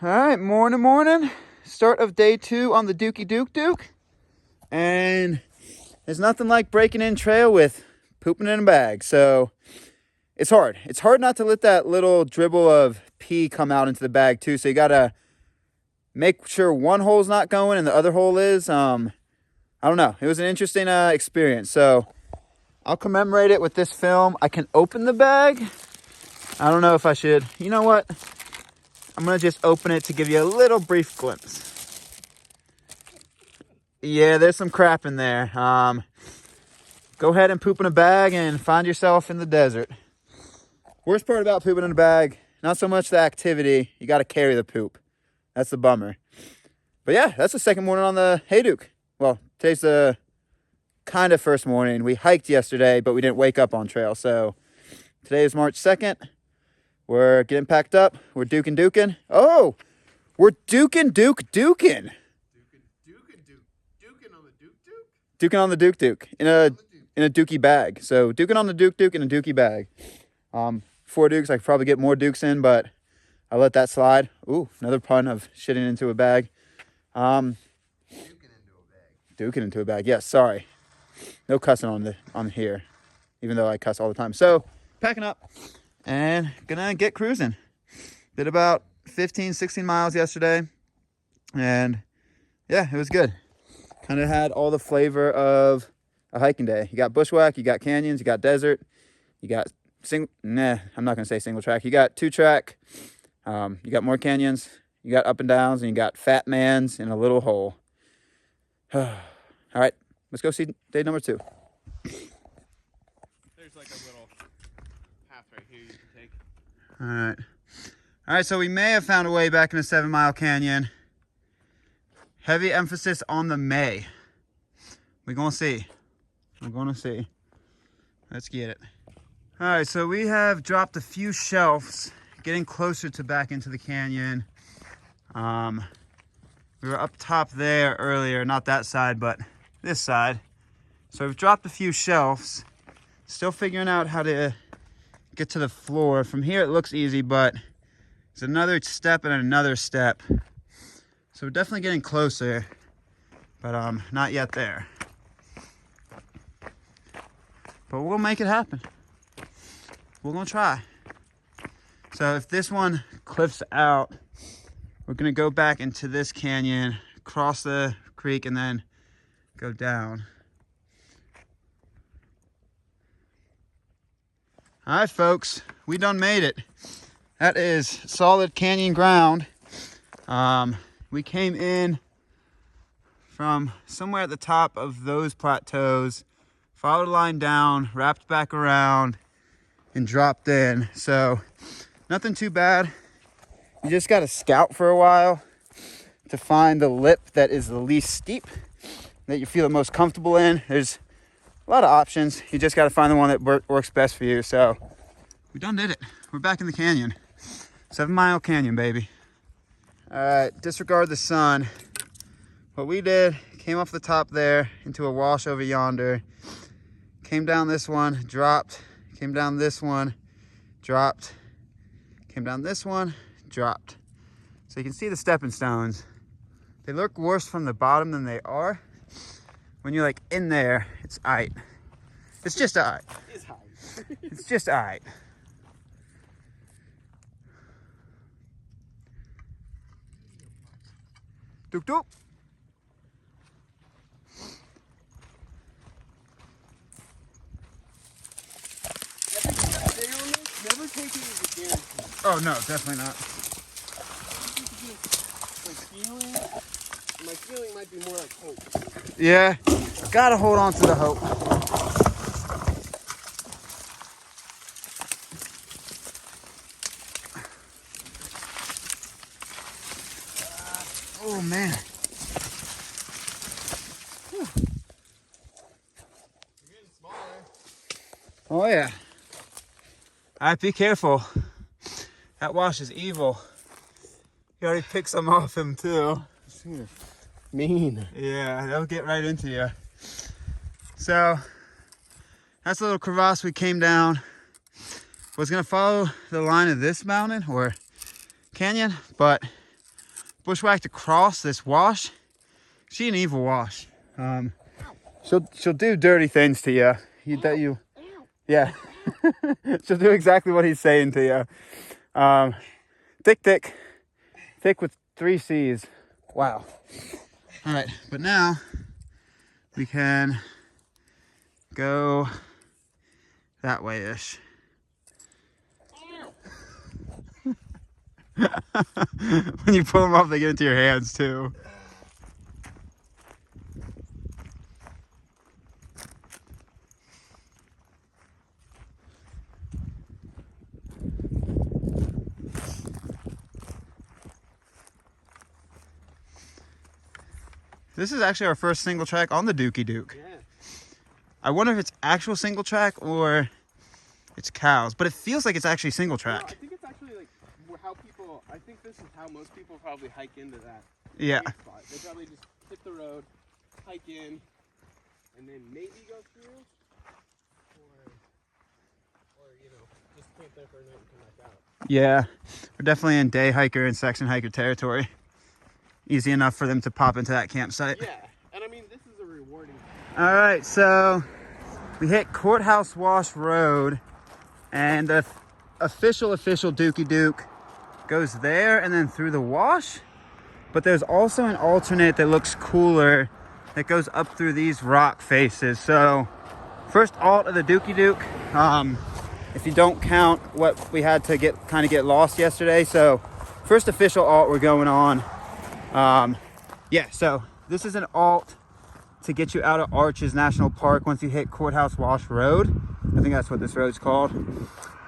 All right, morning. Start of day 2 on the Dookie Duke. And there's nothing like breaking in trail with pooping in a bag. So it's hard. It's hard not to let that little dribble of pee come out into the bag too. So you got to make sure one hole's not going and the other hole is. I don't know. It was an interesting experience. So I'll commemorate it with this film. I can open the bag. I don't know if I should. You know what? I'm going to just open it to give you a little brief glimpse. Yeah, there's some crap in there. Go ahead and poop in a bag and find yourself in the desert. Worst part about pooping in a bag, not so much the activity. You got to carry the poop. That's the bummer. But yeah, that's the second morning on the Hayduke. Well, today's the kind of first morning. We hiked yesterday, but we didn't wake up on trail. So today is March 2nd. We're getting packed up. We're duking. Oh, we're duking. Duking on the Duke. Duking on the Duke in a dookie bag. So duking on the Duke in a dookie bag. 4 dukes. I could probably get more dukes in, but I let that slide. Ooh, another pun of shitting into a bag. Duking into a bag. Yes, sorry. No cussing on here, even though I cuss all the time. So packing up and gonna get cruising. Did about 16 miles yesterday, and yeah, it was good. Kind of had all the flavor of a hiking day. You got bushwhack, you got canyons, you got desert, you got I'm not gonna say single track. You got 2-track, you got more canyons, you got up and downs, and you got fat mans in a little hole. All right, let's go see day number 2. There's like a little path right here you can take. All right, so we may have found a way back in a 7-mile canyon. Heavy emphasis on the may. We're gonna see. Let's get it. All right, so we have dropped a few shelves, getting closer to back into the canyon. We were up top there earlier, not that side, but this side. So we've dropped a few shelves. Still figuring out how to get to the floor. From here it looks easy, but it's another step and another step. So we're definitely getting closer, but not yet there. But we'll make it happen. We're gonna try. So if this one cliffs out, we're gonna go back into this canyon, cross the creek, and then go down. All right, folks, we done made it. That is solid canyon ground. We came in from somewhere at the top of those plateaus, followed a line down, wrapped back around, and dropped in. So nothing too bad. You just got to scout for a while to find the lip that is the least steep, that you feel the most comfortable in. There's a lot of options. You just got to find the one that works best for you. So we done did it. We're back in the canyon. 7-mile canyon, baby. All right, disregard the sun. What we did, came off the top there into a wash over yonder, came down this one, dropped, came down this one, dropped, came down this one, dropped. So you can see the stepping stones. They look worse from the bottom than they are. When you're like in there, it's aight. It's just aight. It's just aight. Duke. Never take it as a guarantee. Oh no, definitely not. My feeling might be more like hope. Yeah, gotta hold on to the hope. Oh man. You're getting smaller. Oh yeah. All right, be careful. That wash is evil. You already picked some off him too. Mean. Yeah, they'll get right into you. So that's a little crevasse we came down. Was gonna follow the line of this mountain or canyon, but bushwhacked across this wash. She an evil wash. She'll do dirty things to you. Yeah. She'll do exactly what he's saying to you. Thick with 3 C's. Wow. All right, but now we can go that way-ish. When you pull them off, they get into your hands too. This is actually our first single track on the Dookie Duke. Yeah. I wonder if it's actual single track or it's cows, but it feels like it's actually single track. No, I think it's actually like how people, I think this is how most people probably hike into that. Yeah. Spot. They probably just hit the road, hike in, and then maybe go through, or you know, just camp there for a night and come back out. Yeah, we're definitely in day hiker and section hiker territory. Easy enough for them to pop into that campsite. Yeah, and I mean, this is a rewarding. All right, so we hit Courthouse Wash Road, and the official Dookie Duke goes there and then through the wash. But there's also an alternate that looks cooler that goes up through these rock faces. So first alt of the Dookie Duke, if you don't count what we had to get lost yesterday. So first official alt we're going on. Yeah, so this is an alt to get you out of Arches National Park once you hit Courthouse Wash Road. I think that's what this road's called.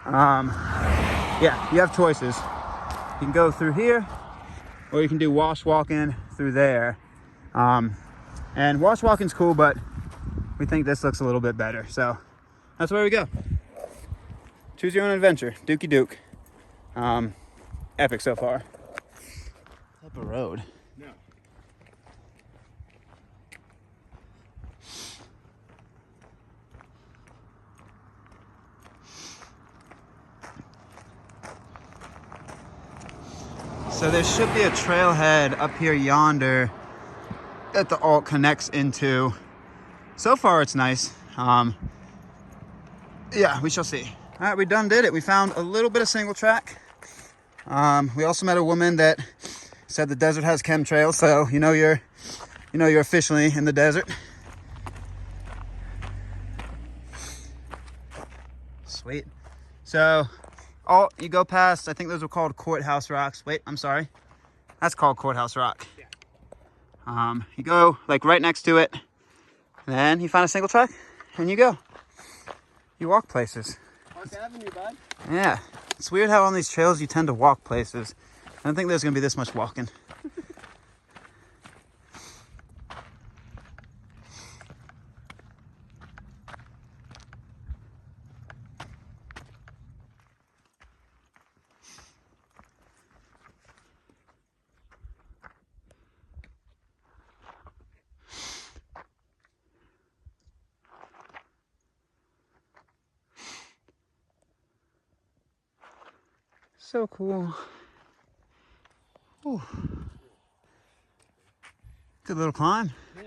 Yeah, you have choices. You can go through here, or you can do wash walking through there. And wash walking's cool, but we think this looks a little bit better. So that's where we go. Choose your own adventure. Dookie Duke. Epic so far. Type of road. No. So there should be a trailhead up here yonder that the alt connects into. So far it's nice. Yeah, we shall see. All right, we done did it. We found a little bit of single track. We also met a woman that said the desert has chemtrails, so you know you're officially in the desert. Sweet. So you go past, I think those are called Courthouse Rocks. Wait, I'm sorry. That's called Courthouse Rock. Yeah. You go like right next to it, and then you find a single track, and you go. You walk places. Park Avenue, bud. Yeah. It's weird how on these trails you tend to walk places. I don't think there's gonna be this much walking. So cool. Ooh. Good little climb. Yeah.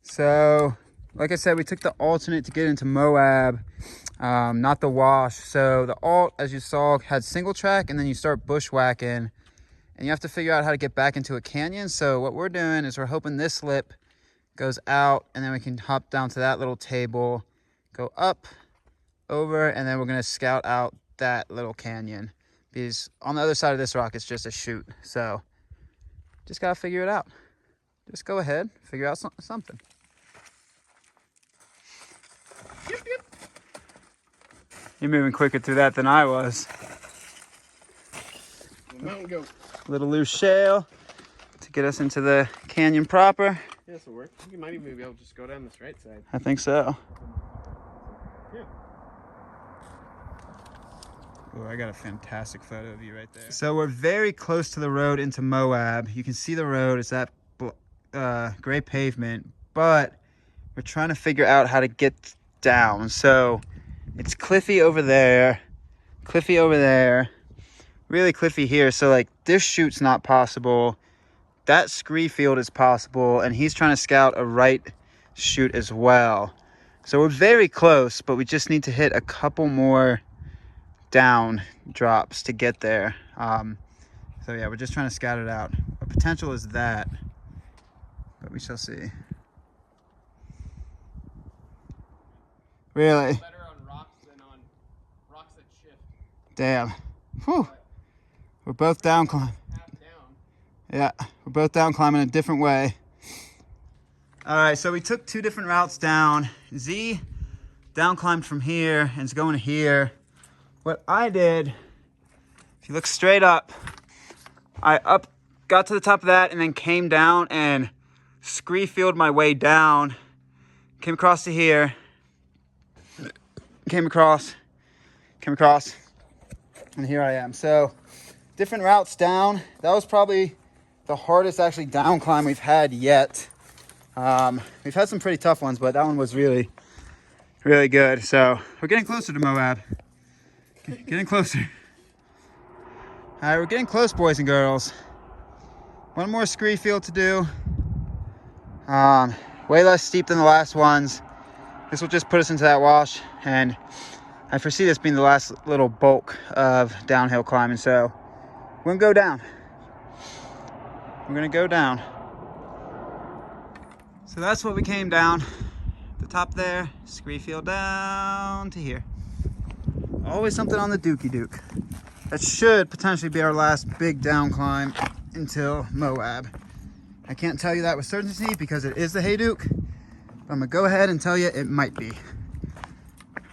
So, like I said, we took the alternate to get into Moab, not the wash. So the alt, as you saw, had single track, and then you start bushwhacking, and you have to figure out how to get back into a canyon. So what we're doing is we're hoping this lip goes out, and then we can hop down to that little table, go up, over, and then we're gonna scout out that little canyon, because on the other side of this rock, it's just a chute. So just gotta figure it out. Just go ahead, figure out something. You're moving quicker through that than I was. Mountain goat. Little loose shale to get us into the canyon proper. Yeah, this will work. You might even be able to just go down this right side. I think so. Yeah. Oh, I got a fantastic photo of you right there. So we're very close to the road into Moab. You can see the road. It's that gray pavement, but we're trying to figure out how to get down. So it's cliffy over there, really cliffy here. So like this chute's not possible. That scree field is possible, and he's trying to scout a right chute as well. So we're very close, but we just need to hit a couple more down drops to get there. So yeah, we're just trying to scout it out. Our potential is that, but we shall see. Really? Better on rocks than on rocks that shift. Damn. Whew. We're both down climbing. Half down. Yeah, we're both down climbing a different way. All right, so we took 2 different routes down. Z down climbed from here and is going to here. What I did, if you look straight up, I got to the top of that and then came down and scree fielded my way down. Came across to here. Came across, and here I am. So different routes down. That was probably the hardest actually down climb we've had yet. We've had some pretty tough ones, but that one was really, really good. So we're getting closer to Moab. Getting closer. All right, we're getting close, boys and girls. One more scree field to do. Way less steep than the last ones. This will just put us into that wash, and I foresee this being the last little bulk of downhill climbing. So we're gonna go down. We're gonna go down. So that's what we came down. The top there, scree field down to here. Always something on the dookie duke. That should potentially be our last big down climb until Moab. I can't tell you that with certainty because it is the Hayduke, but I'm gonna go ahead and tell you it might be.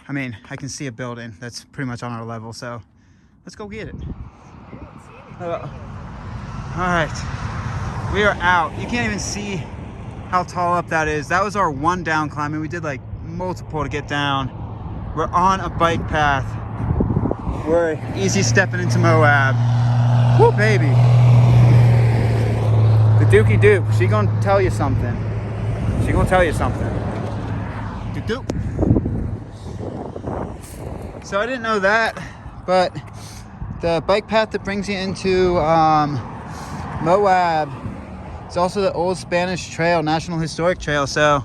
I mean, I can see a building that's pretty much on our level, so let's go get it. All right, we are out. You can't even see how tall up that is. That was our one down climb, and we did like multiple to get down. We're on a bike path. We're easy stepping into Moab. Woo, baby. The Dookie Duke, she gonna tell you something. She gonna tell you something. Duke Duke. So I didn't know that, but the bike path that brings you into Moab, it's also the old Spanish trail, National Historic Trail. So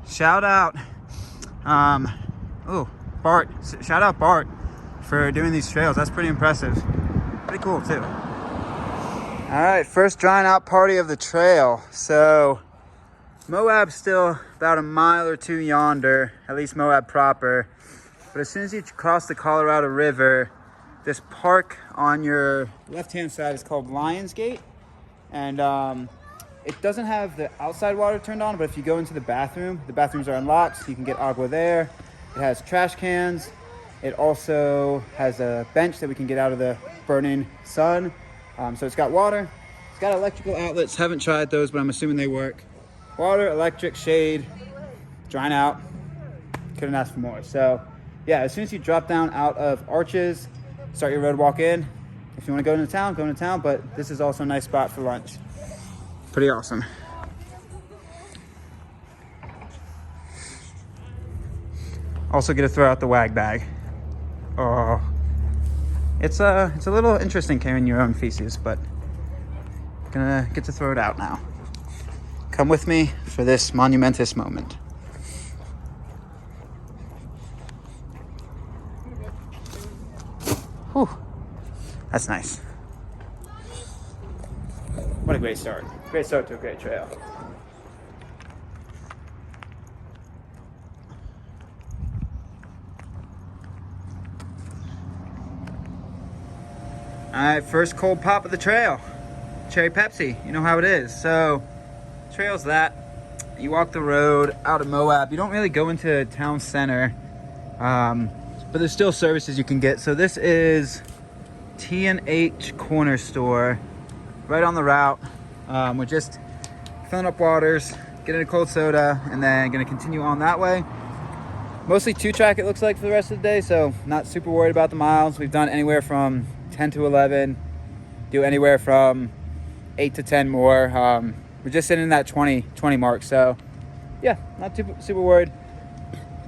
shout out, Bart. Shout out Bart for doing these trails. That's pretty impressive. Pretty cool too. All right, first drying out party of the trail. So Moab's still about a mile or two yonder, at least Moab proper. But as soon as you cross the Colorado River, this park on your left-hand side is called Lions Gate. And it doesn't have the outside water turned on, but if you go into the bathrooms are unlocked, so you can get agua there. It has trash cans. It also has a bench that we can get out of the burning sun. So it's got water. It's got electrical outlets. Haven't tried those, but I'm assuming they work. Water, electric, shade, drying out. Couldn't ask for more. So yeah, as soon as you drop down out of Arches, start your road walk in. If you want to go into town, but this is also a nice spot for lunch. Pretty awesome. Also get to throw out the wag bag. Oh, it's a little interesting carrying your own feces, but gonna get to throw it out now. Come with me for this monumentous moment. Whew, that's nice. What a great start. Great start to a great trail. All right, first cold pop of the trail. Cherry Pepsi, you know how it is. So, trail's that. You walk the road out of Moab. You don't really go into town center, but there's still services you can get. So this is T&H Corner Store, right on the route. We're just filling up waters, getting a cold soda, and then gonna continue on that way. Mostly 2-track it looks like for the rest of the day, so not super worried about the miles. We've done anywhere from 10 to 11, do anywhere from 8 to 10 more. We're just sitting in that 20 mark, so yeah, not too super worried.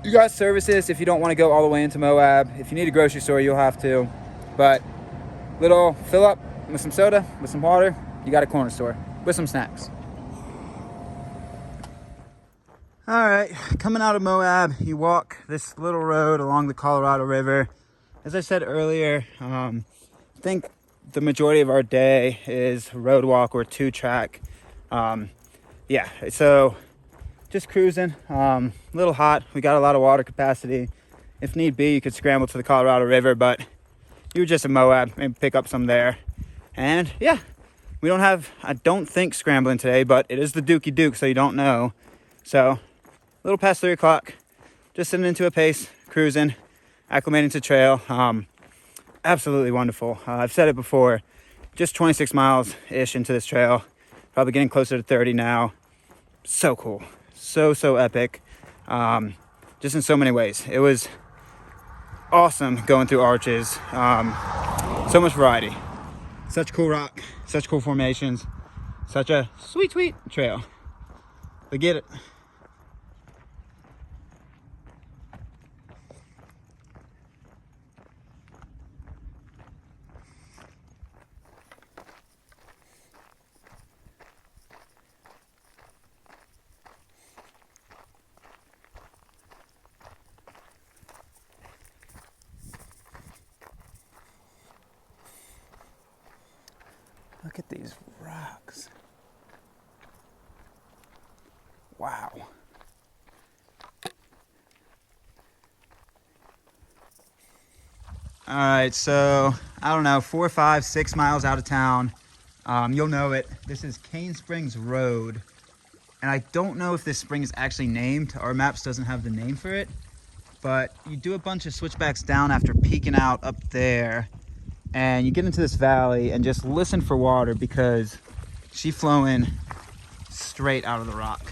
You got services if you don't want to go all the way into Moab. If you need a grocery store, you'll have to, but little fill up with some soda, with some water, you got a corner store with some snacks. All right, coming out of Moab, you walk this little road along the Colorado River. As I said earlier, I think the majority of our day is road walk or 2-track. Yeah, so just cruising, a little hot. We got a lot of water capacity. If need be, you could scramble to the Colorado River, but you were just in Moab and pick up some there. And yeah, we don't have, I don't think, scrambling today, but it is the Dookie Duke, so you don't know. So a little past 3 o'clock, just sitting into a pace, cruising, acclimating to trail. Absolutely wonderful. I've said it before, just 26 miles-ish into this trail, probably getting closer to 30 now. So cool, so epic, just in so many ways. It was awesome going through arches, so much variety, such cool rock, such cool formations, such a sweet trail. But get it. Look at these rocks. Wow. All right, so I don't know, 4, 5, 6 miles out of town. You'll know it. This is Cane Springs Road. And I don't know if this spring is actually named. Our maps doesn't have the name for it. But you do a bunch of switchbacks down after peeking out up there. And you get into this valley and just listen for water because she's flowing straight out of the rock.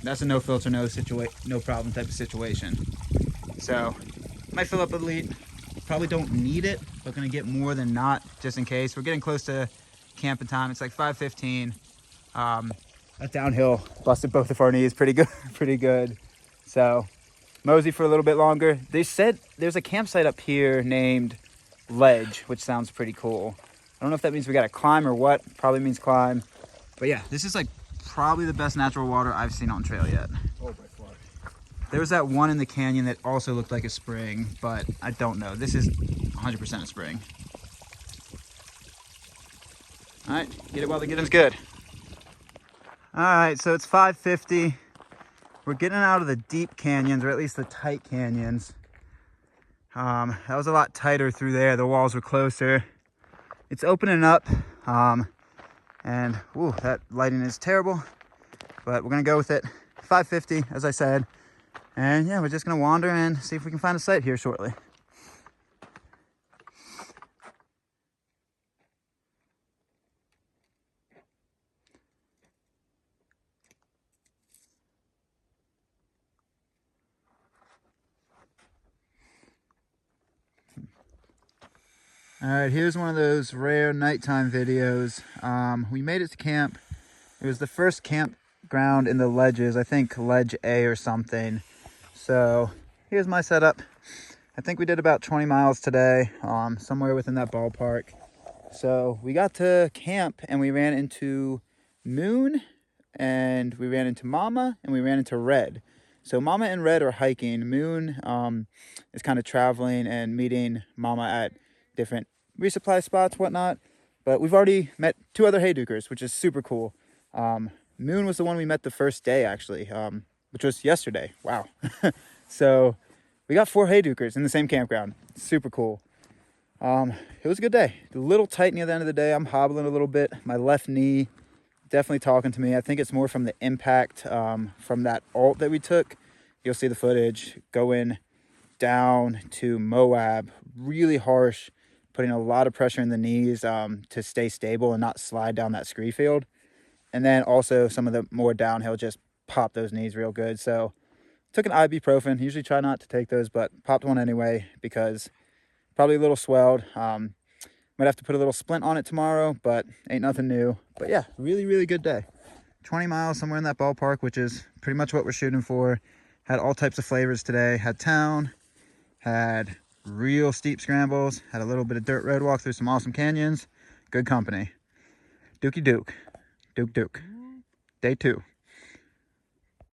That's a no filter, no problem type of situation. So might fill up a lead. Probably don't need it, but gonna get more than not just in case. We're getting close to camping time. It's like 5:15. That downhill busted both of our knees pretty good. So mosey for a little bit longer. They said there's a campsite up here named Ledge, which sounds pretty cool. I don't know if that means we gotta climb or what. Probably means climb. But yeah, this is like probably the best natural water I've seen on trail yet. Oh, by far. There was that one in the canyon that also looked like a spring, but I don't know. This is 100% a spring. All right, get it while the getting's good. All right, so it's 5:50. We're getting out of the deep canyons, or at least the tight canyons. That was a lot tighter through there. The walls were closer. It's opening up, and ooh, that lighting is terrible, but we're gonna go with it. 5:50, as I said, and yeah, we're just gonna wander and see if we can find a site here shortly. All right, here's one of those rare nighttime videos. We made it to camp. It was the first campground in the ledges, I think Ledge A or something. So here's my setup. I think we did about 20 miles today, somewhere within that ballpark. So we got to camp and we ran into Moon, and we ran into Mama, and we ran into Red. So Mama and Red are hiking. Moon is kind of traveling and meeting Mama at different resupply spots, whatnot. But we've already met 2 other Haydukers, which is super cool. Moon was the one we met the first day, actually, which was yesterday. Wow. So we got 4 Haydukers in the same campground. Super cool. It was a good day. A little tight near the end of the day. I'm hobbling a little bit. My left knee definitely talking to me. I think it's more from the impact from that alt that we took. You'll see the footage going down to Moab. Really harsh, putting a lot of pressure in the knees to stay stable and not slide down that scree field. And then also some of the more downhill just pop those knees real good. So Took an ibuprofen. Usually try not to take those, but popped one anyway because probably a little swelled. Might have to put a little splint on it tomorrow, but ain't nothing new. But yeah, really, really good day. 20 miles, somewhere in that ballpark, which is pretty much what we're shooting for. Had all types of flavors today. Had town, had real steep scrambles, had a little bit of dirt road walk through some awesome canyons. Good company. Dookie Duke. Duke Duke. Day 2.